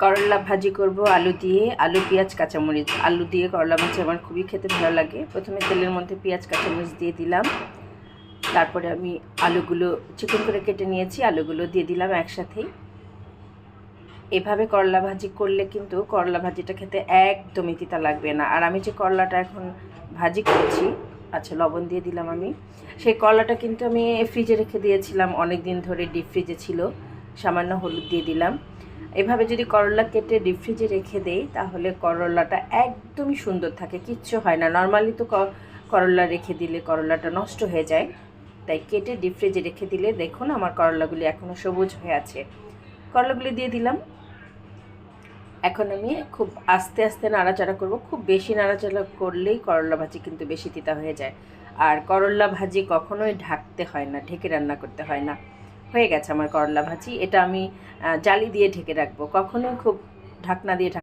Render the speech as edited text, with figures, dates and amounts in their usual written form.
করলা ভাজি করব আলু দিয়ে, আলু পেঁয়াজ কাঁচামরিচ। আলু দিয়ে করলা ভাজি আমার খুবই খেতে ভালো লাগে। প্রথমে তেলের মধ্যে পেঁয়াজ কাঁচামরিচ দিয়ে দিলাম, তারপরে আমি আলুগুলো চিকন করে কেটে নিয়েছি, আলুগুলো দিয়ে দিলাম একসাথেই। এভাবে করলা ভাজি করলে কিন্তু করলা ভাজিটা খেতে একদমই তিতা লাগবে না। আর আমি যে করলাটা এখন ভাজি করছি, আচ্ছা লবণ দিয়ে দিলাম আমি, সেই করলাটা কিন্তু আমি ফ্রিজে রেখে দিয়েছিলাম অনেক দিন ধরে, ডিপ ফ্রিজে ছিল। সামান্য হলুদ দিয়ে দিলাম। এভাবে যদি করলা কেটে ডিপ ফ্রিজে রেখে দেই তাহলে করলাটা একদমই সুন্দর থাকে, কিচ্ছু হয় না। নর্মালি তো করলা রেখে দিলে করলাটা নষ্ট হয়ে যায়, তাই কেটে ডিপ ফ্রিজে রেখে দিলে দেখুন আমার করলাগুলি এখনও সবুজ হয়ে আছে। করলাগুলি দিয়ে দিলাম। এখন আমি খুব আস্তে আস্তে নাড়াচাড়া করব। খুব বেশি নাড়াচাড়া করলেই করলা ভাজি কিন্তু বেশি তিতা হয়ে যায়। আর করলা ভাজি কখনোই ঢাকতে হয় না, ঢেকে রান্না করতে হয় না। হয়ে গেছে আমার করলা ভাজি। এটা আমি জালি দিয়ে ঢেকে রাখবো, কখনোই খুব ঢাকনা দিয়ে